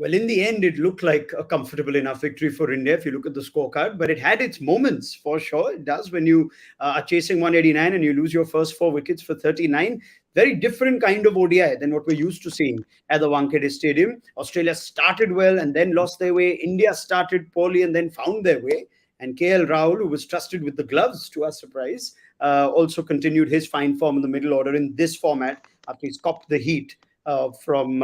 Well, in the end, it looked like a comfortable enough victory for India if you look at the scorecard, but it had its moments for sure. It does when you are chasing 189 and you lose your first 4 wickets for 39. Very different kind of ODI than what we're used to seeing at the Wankhede Stadium. Australia started well and then lost their way. India started poorly and then found their way. And KL Rahul, who was trusted with the gloves to our surprise, also continued his fine form in the middle order in this format after he's copped the heat from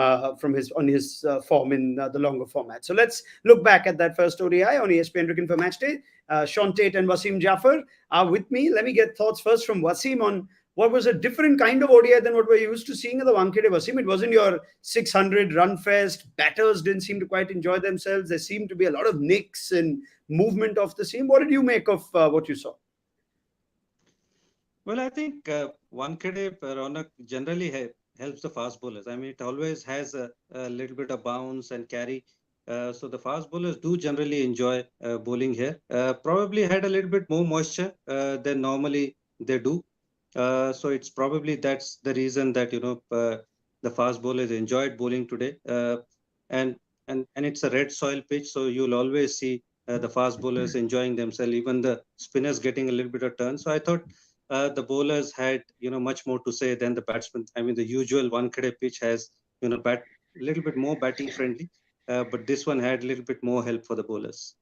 his form in the longer format. So let's look back at that first ODI on ESPN Cricket for Match Day. Shaun, Tait and Wasim Jaffer are with me. Let me get thoughts first from Wasim on what was a different kind of ODI than what we're used to seeing at the Wankhede. Wasim, it wasn't your 600 run fest. Batters didn't seem to quite enjoy themselves. There seemed to be a lot of nicks and movement off the seam. What did you make of what you saw? Well, I think Wankhede Raunak generally helps the fast bowlers. I mean, it always has a little bit of bounce and carry. So the fast bowlers do generally enjoy bowling here. Probably had a little bit more moisture than normally they do. So it's probably that's the reason that the fast bowlers enjoyed bowling today. And it's a red soil pitch, so you'll always see the fast bowlers enjoying themselves, even the spinners getting a little bit of turn. So I thought the bowlers had much more to say than the batsmen. I mean, the usual Wankhede pitch has bat a little bit more batting friendly, but this one had a little bit more help for the bowlers.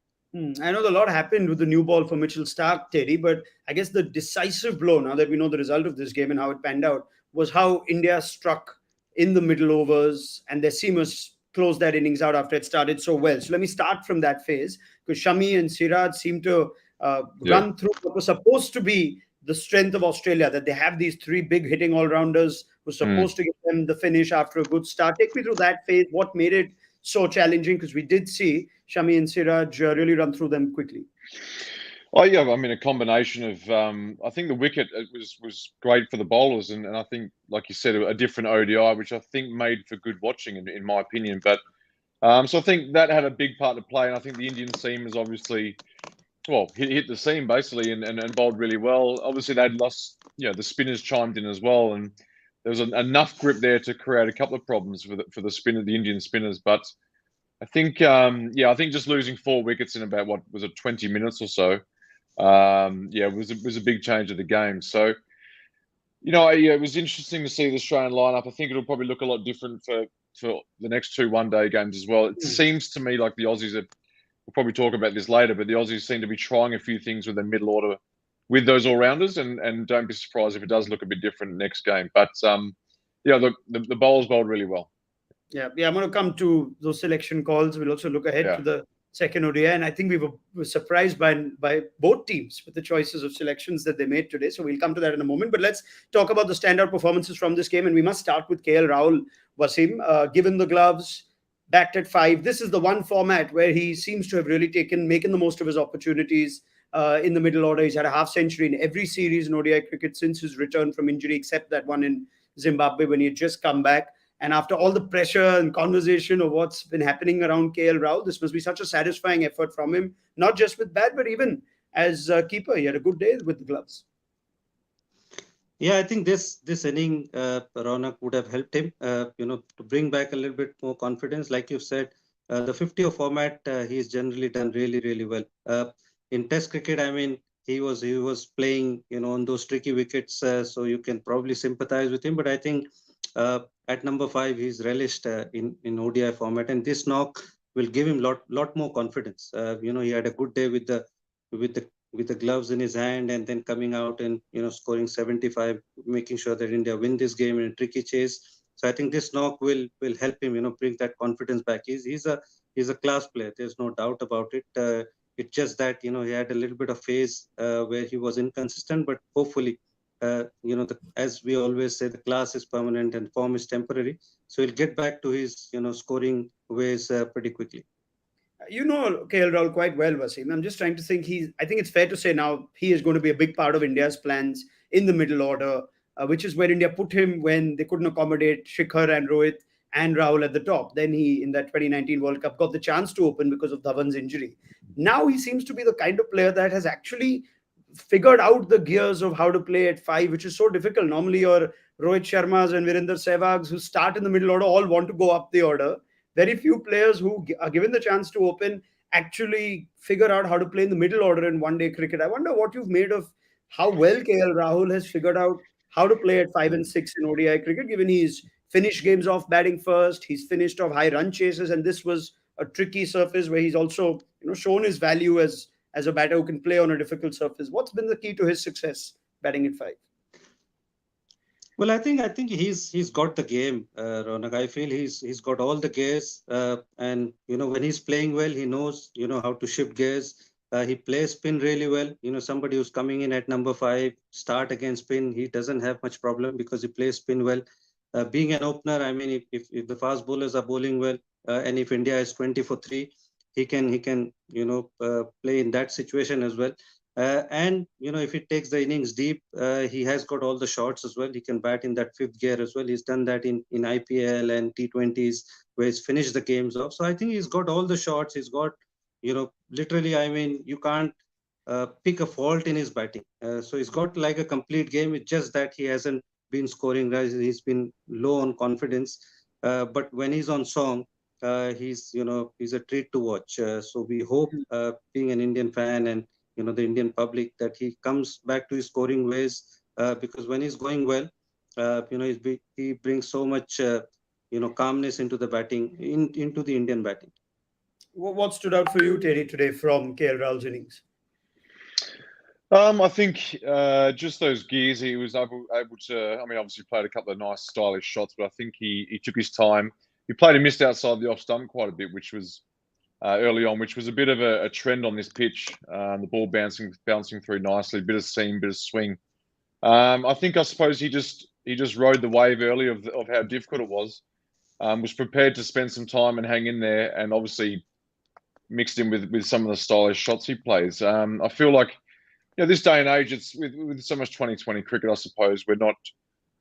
I know a lot happened with the new ball for Mitchell Starc, Teddy, but I guess the decisive blow, now that we know the result of this game and how it panned out, was how India struck in the middle overs and their seamers closed that innings out after it started so well. So let me start from that phase because Shami and Siraj seemed to run through what was supposed to be the strength of Australia, that they have these three big hitting all-rounders who are supposed to get them the finish after a good start. Take me through that phase. What made it so challenging? Because we did see Shami and Siraj really run through them quickly. Oh yeah, I mean a combination of I think the wicket was great for the bowlers, and I think, like you said, a different ODI, which I think made for good watching in my opinion. But so I think that had a big part to play, and I think the Indian seamers obviously, well, hit the seam basically and bowled really well. Obviously they'd lost, the spinners chimed in as well, and there was enough grip there to create a couple of problems for the Indian spinners, but. I think, I think just losing 4 wickets in about, what was it, 20 minutes or so, it was a big change of the game. So, it was interesting to see the Australian lineup. I think it'll probably look a lot different for the next 2 one-day games as well. It seems to me like the Aussies we'll probably talk about this later, but the Aussies seem to be trying a few things with their middle order with those all-rounders, and don't be surprised if it does look a bit different next game. But, the bowlers bowled really well. Yeah, I'm going to come to those selection calls. We'll also look ahead to the second ODI, and I think we were surprised by both teams with the choices of selections that they made today. So we'll come to that in a moment. But let's talk about the standout performances from this game, and we must start with KL Rahul. Wasim, given the gloves, backed at 5. This is the one format where he seems to have really making the most of his opportunities in the middle order. He's had a half century in every series in ODI cricket since his return from injury, except that one in Zimbabwe when he had just come back. And after all the pressure and conversation of what's been happening around KL Rahul, this must be such a satisfying effort from him, not just with bat, but even as keeper. He had a good day with the gloves. Yeah, I think this inning, Raunak would have helped him, to bring back a little bit more confidence. Like you said, the 50 format, he's generally done really, really well. In Test cricket, I mean, he was playing, on those tricky wickets, so you can probably sympathize with him. But I think at number 5, he's relished in ODI format, and this knock will give him lot more confidence. He had a good day with the gloves in his hand, and then coming out and scoring 75, making sure that India win this game in a tricky chase. So I think this knock will help him, bring that confidence back. He's a class player. There's no doubt about it. It's just that he had a little bit of phase where he was inconsistent, but hopefully. As we always say, the class is permanent and form is temporary. So he'll get back to his, scoring ways pretty quickly. You know KL Rahul quite well, Wasim. I'm just trying to think. I think it's fair to say now he is going to be a big part of India's plans in the middle order, which is where India put him when they couldn't accommodate Shikhar and Rohit and Rahul at the top. Then he, in that 2019 World Cup, got the chance to open because of Dhawan's injury. Now he seems to be the kind of player that has actually figured out the gears of how to play at 5, which is so difficult. Normally your Rohit Sharmas and Virender Sehwags who start in the middle order all want to go up the order. very few players who are given the chance to open actually figure out how to play in the middle order in one day cricket. I wonder what you've made of how well KL Rahul has figured out how to play at 5 and 6 in ODI cricket, given he's finished games off batting first, he's finished off high run chases, and this was a tricky surface where he's also shown his value as a batter who can play on a difficult surface. What's been the key to his success batting at 5? Well, I think he's got the game, Ronak. I feel he's got all the gears, and when he's playing well, he knows how to shift gears. He plays spin really well. Somebody who's coming in at number 5, start against spin, he doesn't have much problem because he plays spin well. Being an opener, I mean, if the fast bowlers are bowling well, and if India is 20 for 3, he can play in that situation as well. And if he takes the innings deep, he has got all the shots as well. He can bat in that 5th gear as well. He's done that in IPL and T20s where he's finished the games off. So I think he's got all the shots. He's got, literally, I mean, you can't pick a fault in his batting. So he's got like a complete game. It's just that he hasn't been scoring. He's been low on confidence. But when he's on song, he's a treat to watch. So we hope, being an Indian fan and the Indian public, that he comes back to his scoring ways, because when he's going well, he brings so much calmness into the batting, into the Indian batting. What stood out for you, Terry, today from KL Rahul's innings? I think just those gears. He was able to. I mean, obviously played a couple of nice, stylish shots, but I think he took his time. He played and missed outside the off stump quite a bit, which was early on, which was a bit of a trend on this pitch. The ball bouncing through nicely, bit of seam, bit of swing. I suppose he just rode the wave early of how difficult it was. Was prepared to spend some time and hang in there, and obviously mixed in with some of the stylish shots he plays. I feel like this day and age, it's with so much 2020 cricket, I suppose we're not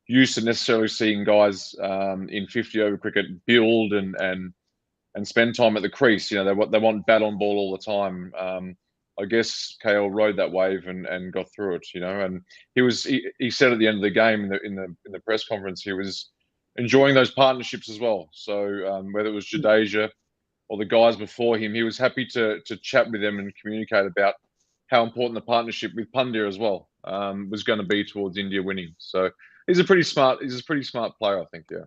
used to necessarily seeing guys in 50 over cricket build and spend time at the crease. They want bat on ball all the time. I guess KL rode that wave and got through it. And he said at the end of the game in the press conference, he was enjoying those partnerships as well. So whether it was Jadeja or the guys before him, he was happy to chat with them and communicate about how important the partnership with Pandya as well was going to be towards India winning. So he's a pretty smart player, I think. Yeah.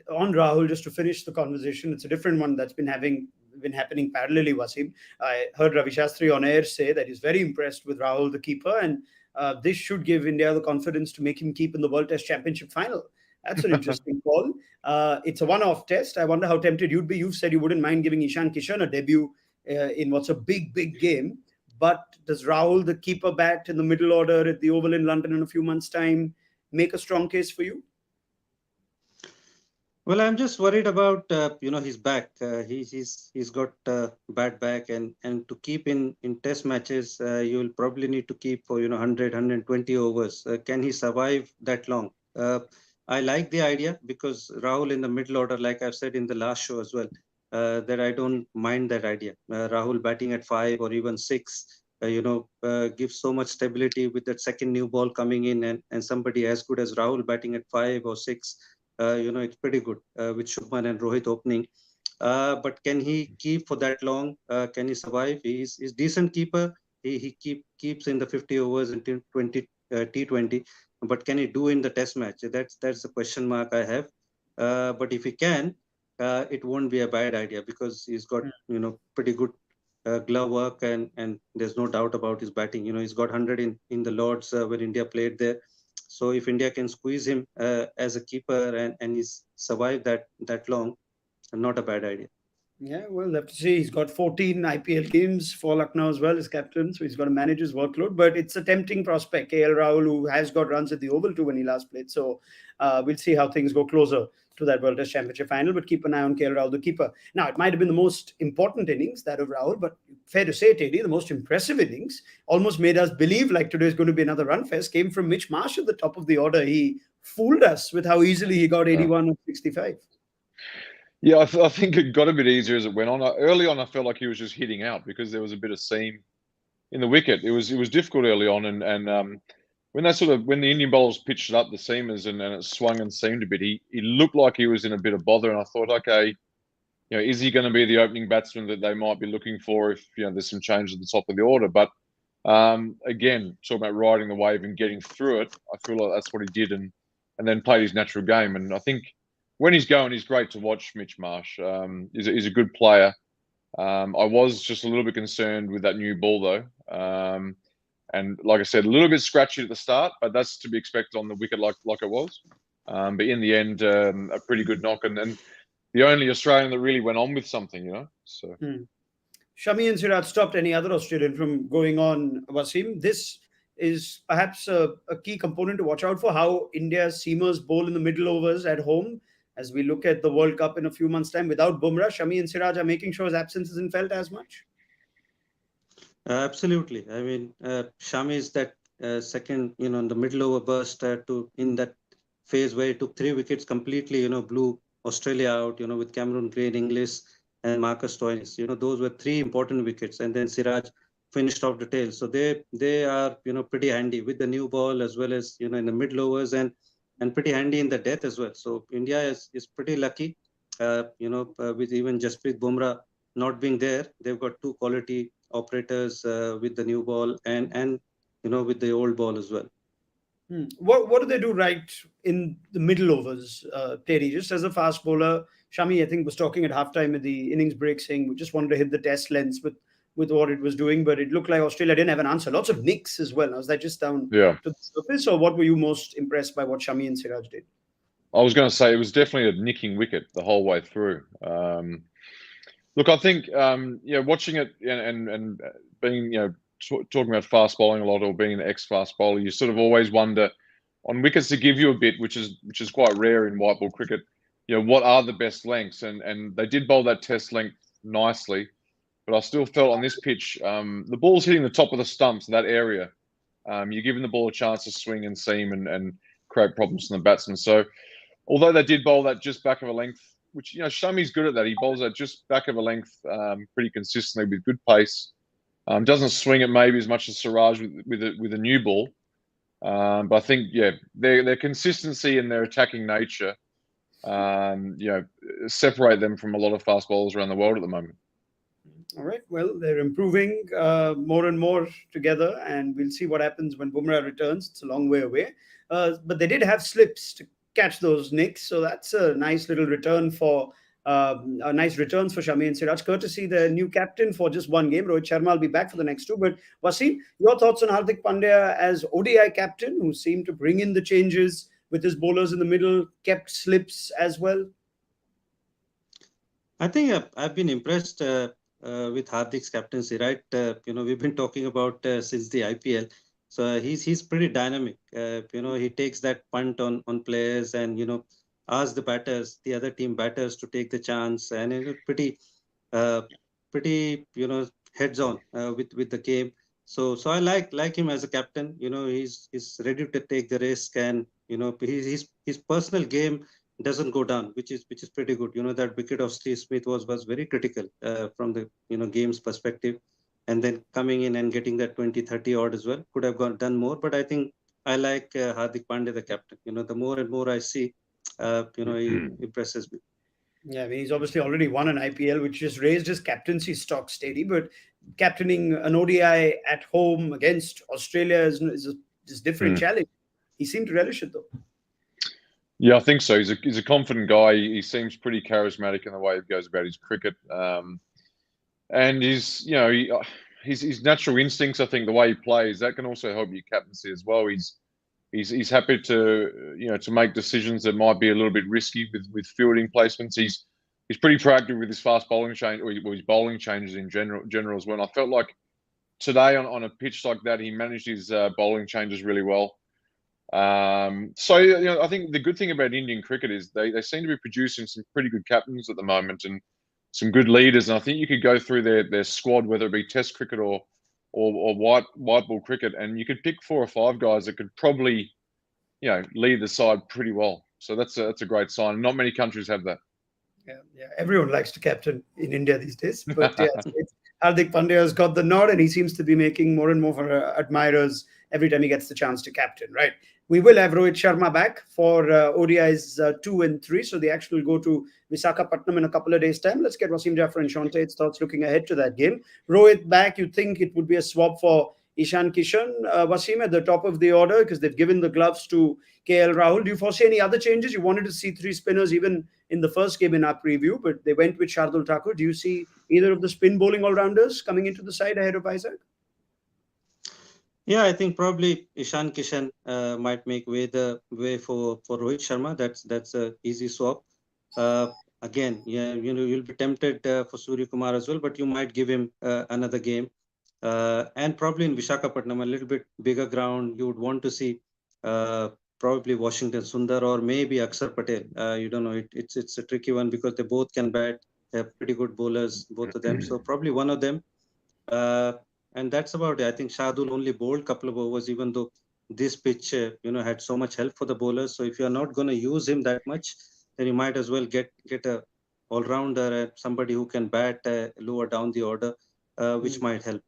On Rahul, just to finish the conversation, it's a different one that's been happening parallelly, Wasim. I heard Ravi Shastri on air say that he's very impressed with Rahul, the keeper, and this should give India the confidence to make him keep in the World Test Championship final. That's an interesting call. It's a one-off test. I wonder how tempted you'd be. You've said you wouldn't mind giving Ishan Kishan a debut in what's a big game. But does Rahul, the keeper, bat in the middle order at the Oval in London in a few months' time make a strong case for you? Well, I'm just worried about his back. He's got bad back, and to keep in test matches, you will probably need to keep for 100, 120 overs. Can he survive that long? I like the idea because Rahul in the middle order, like I've said in the last show as well, that I don't mind that idea. Rahul batting at 5 or even 6, gives so much stability with that second new ball coming in, and somebody as good as Rahul batting at 5 or 6. It's pretty good with Shubman and Rohit opening. But can he keep for that long? Can he survive? He's decent keeper. He keeps in the 50 overs and T20. But can he do in the test match? That's the question mark I have. But if he can, it won't be a bad idea because he's got pretty good glove work, and there's no doubt about his batting. He's got 100 in the Lords when India played there. So if India can squeeze him as a keeper and he's survived that long, not a bad idea. Yeah, well, we'll have to see. He's got 14 IPL games for Lucknow as well as captain, so he's got to manage his workload. But it's a tempting prospect, KL Rahul, who has got runs at the Oval too when he last played. So we'll see how things go closer to that World Test Championship final. But keep an eye on KL Rahul, the keeper. Now, it might have been the most important innings, that of Rahul, but fair to say, Teddy, the most impressive innings almost made us believe like today is going to be another run fest, came from Mitch Marsh at the top of the order. He fooled us with how easily he got 81 of 65. Yeah, I think it got a bit easier as it went on. Early on, I felt like he was just hitting out because there was a bit of seam in the wicket. It was difficult early on, and when the Indian bowlers pitched it up the seamers and it swung and seamed a bit, he looked like he was in a bit of bother, and I thought, okay, is he going to be the opening batsman that they might be looking for if there's some change at the top of the order? But again, talking about riding the wave and getting through it, I feel like that's what he did, and then played his natural game. And I think when he's going, he's great to watch. Mitch Marsh, he's a good player. I was just a little bit concerned with that new ball though. And like I said, a little bit scratchy at the start, but that's to be expected on the wicket like it was. But in the end, a pretty good knock, and the only Australian that really went on with something, So. Shami and Siraj stopped any other Australian from going on, Wasim. This is perhaps a key component to watch out for, how India's seamers bowl in the middle overs at home. As we look at the World Cup in a few months' time, without Bumrah, Shami and Siraj are making sure his absence isn't felt as much. Absolutely. I mean, Shami is that second, in the middle over burst in that phase where he took 3 wickets completely, blew Australia out, with Cameron Green, Inglis, and Marcus Stoinis. Those were 3 important wickets, and then Siraj finished off the tail. So they are, pretty handy with the new ball as well as, in the middle overs and pretty handy in the death as well. So India is pretty lucky, with even Jasprit Bumrah not being there. They've got 2 quality operators with the new ball and with the old ball as well. What do they do right in the middle overs, Terry? Just as a fast bowler, Shami, I think, was talking at halftime at the innings break saying we just wanted to hit the test lengths with what it was doing, but it looked like Australia didn't have an answer. Lots of nicks as well. Was that just down to the surface, or what were you most impressed by what Shami and Siraj did? I was going to say it was definitely a nicking wicket the whole way through. Look, I think watching it and being talking about fast bowling a lot, or being an ex-fast bowler, you sort of always wonder on wickets to give you a bit, which is quite rare in white ball cricket. What are the best lengths? And they did bowl that test length nicely, but I still felt on this pitch, the ball's hitting the top of the stumps, that area. You're giving the ball a chance to swing and seam and create problems for the batsman. So although they did bowl that just back of a length, which, Shami's good at that. He bowls that just back of a length pretty consistently with good pace. Doesn't swing it maybe as much as Siraj with a new ball. But I think, their consistency and their attacking nature, separate them from a lot of fast bowlers around the world at the moment. All right. Well, they're improving more and more together, and we'll see what happens when Bumrah returns. It's a long way away. But they did have slips to catch those nicks, so that's a nice little return for nice returns for Shami and Siraj, courtesy the new captain for just one game. Rohit Sharma will be back for the next 2. But Wasim, your thoughts on Hardik Pandya as ODI captain, who seemed to bring in the changes with his bowlers in the middle, kept slips as well? I think I've been impressed with Hardik's captaincy, right? We've been talking about since the IPL. So he's pretty dynamic. He takes that punt on players and asks the other team batters to take the chance, and pretty heads on with the game. So I like him as a captain. He's ready to take the risk, and his personal game doesn't go down, which is pretty good. That wicket of Steve Smith was very critical from the game's perspective. And then coming in and getting that 20-30 odd as well. Could have done more, but I think I like Hardik Pandya, the captain. The more and more I see, he impresses me. Yeah, I mean, he's obviously already won an IPL, which just raised his captaincy stock steady. But captaining an ODI at home against Australia is a different challenge. He seemed to relish it, though. Yeah, I think so. He's a confident guy. He seems pretty charismatic in the way he goes about his cricket. And his natural instincts, I think, the way he plays, that can also help your captaincy as well. He's happy to make decisions that might be a little bit risky with fielding placements. He's pretty proactive with his fast bowling change, or his bowling changes in general as well. And I felt like today on a pitch like that, he managed his bowling changes really well. So I think the good thing about Indian cricket is they seem to be producing some pretty good captains at the moment, and some good leaders. And I think you could go through their squad, whether it be Test cricket or white ball cricket, and you could pick 4 or 5 guys that could probably lead the side pretty well. So that's a great sign. Not many countries have that. Yeah. Everyone likes to captain in India these days, but Hardik Pandya has got the nod, and he seems to be making more and more admirers every time he gets the chance to captain, right? We will have Rohit Sharma back for ODIs 2 and 3. So they actually will go to Visakhapatnam in a couple of days' time. Let's get Wasim, Jaffer, and Shaun Tait's thoughts looking ahead to that game. Rohit back, you think it would be a swap for Ishan Kishan, Wasim, at the top of the order because they've given the gloves to KL Rahul. Do you foresee any other changes? You wanted to see 3 spinners even in the first game in our preview, but they went with Shardul Thakur. Do you see either of the spin bowling all-rounders coming into the side ahead of Isaac? Yeah, I think probably Ishan Kishan might make way for Rohit Sharma. That's a easy swap. Again, yeah, you'll be tempted for Surya Kumar as well, but you might give him another game. And probably in Visakhapatnam, a little bit bigger ground, you would want to see probably Washington Sundar or maybe Akshar Patel. You don't know, it's a tricky one because they both can bat. They're pretty good bowlers, both of them. So probably one of them. And that's about it. I think Shardul only bowled a couple of overs, even though this pitch, had so much help for the bowlers. So if you're not going to use him that much, then you might as well get a all-rounder, somebody who can bat lower down the order, which might help.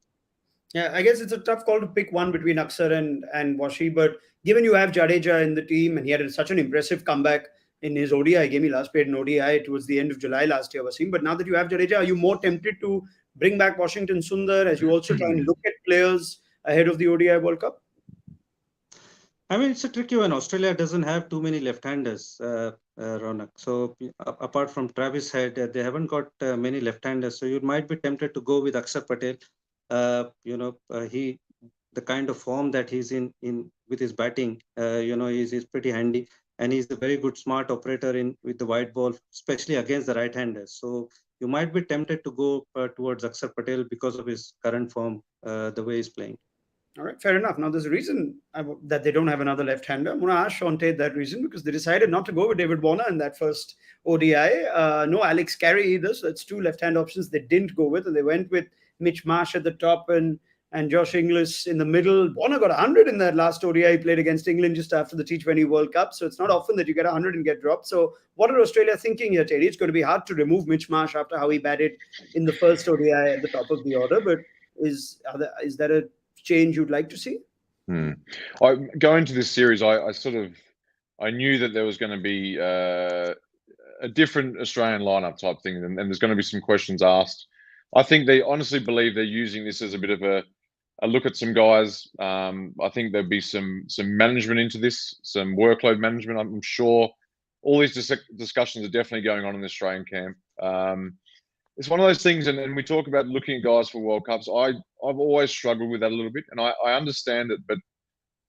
Yeah, I guess it's a tough call to pick one between Akshar and Washi, but given you have Jadeja in the team and he had such an impressive comeback in his ODI game, he last played in ODI towards the end of July last year, Wasim. But now that you have Jadeja, are you more tempted to bring back Washington Sundar as you also try and look at players ahead of the ODI World Cup? I mean, it's a tricky one. Australia doesn't have too many left-handers, Raunak. So apart from Travis Head, they haven't got many left-handers. So you might be tempted to go with Akshar Patel. He the kind of form that he's in with his batting, he's pretty handy, and he's a very good smart operator in with the wide ball, especially against the right-handers. So you might be tempted to go towards Akshar Patel because of his current form, the way he's playing. All right, fair enough. Now, there's a reason that they don't have another left-hander. I'm going to ask Shaun Tait that reason because they decided not to go with David Warner in that first ODI. No Alex Carey either. So that's 2 left-hand options they didn't go with. And they went with Mitch Marsh at the top and Josh Inglis in the middle. Warner got 100 in that last ODI he played against England just after the T20 World Cup. So it's not often that you get 100 and get dropped. So what are Australia thinking here, Teddy? It's going to be hard to remove Mitch Marsh after how he batted in the first ODI at the top of the order. But is that a change you'd like to see? Going into this series, I knew that there was going to be a different Australian lineup type thing, and there's going to be some questions asked. I think they honestly believe they're using this as a bit of a look at some guys. I think there'll be some management into this, some workload management. I'm sure all these discussions are definitely going on in the Australian camp. It's one of those things, and we talk about looking at guys for World Cups. I've always struggled with that a little bit, and I understand it, but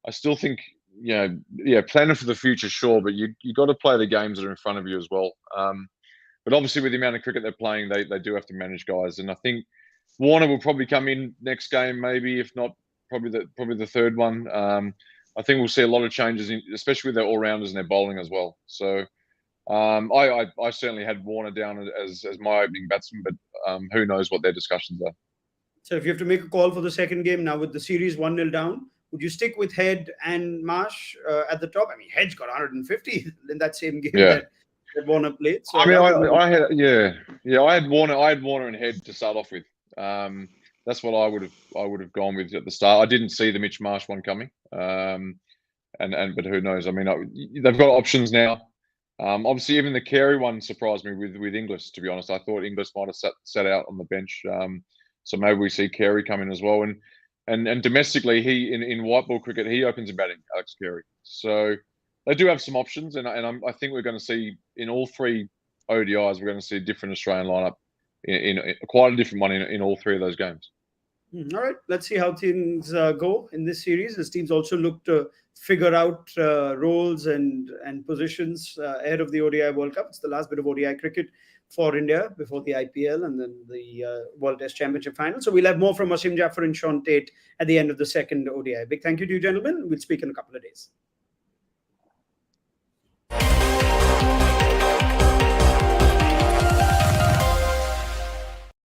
I still think, planning for the future, sure, but you got to play the games that are in front of you as well. But obviously, with the amount of cricket they're playing, they do have to manage guys, and I think Warner will probably come in next game, maybe if not, probably the third one. I think we'll see a lot of changes, especially with their all-rounders and their bowling as well. So. I certainly had Warner down as my opening batsman, but who knows what their discussions are. So if you have to make a call for the second game now with the series 1-0 down, would you stick with Head and Marsh at the top? I mean, Head's got 150 in that same game that Warner played. So I mean, I had Warner and Head to start off with. That's what I would have gone with at the start. I didn't see the Mitch Marsh one coming, but who knows? I mean, they've got options now. Obviously, even the Carey one surprised me with Inglis. To be honest, I thought Inglis might have sat out on the bench. So maybe we see Carey come in as well. And domestically, he in white ball cricket, he opens a batting, Alex Carey. So they do have some options, and I think we're going to see in all 3 ODIs, we're going to see a different Australian lineup in quite a different one in all 3 of those games. All right, let's see how things go in this series. As teams also look to figure out roles and positions ahead of the ODI World Cup. It's the last bit of ODI cricket for India before the IPL and then the World Test Championship final. So we'll have more from Wasim, Jaffer and Shaun Tait at the end of the second ODI. Big thank you to you, gentlemen. We'll speak in a couple of days.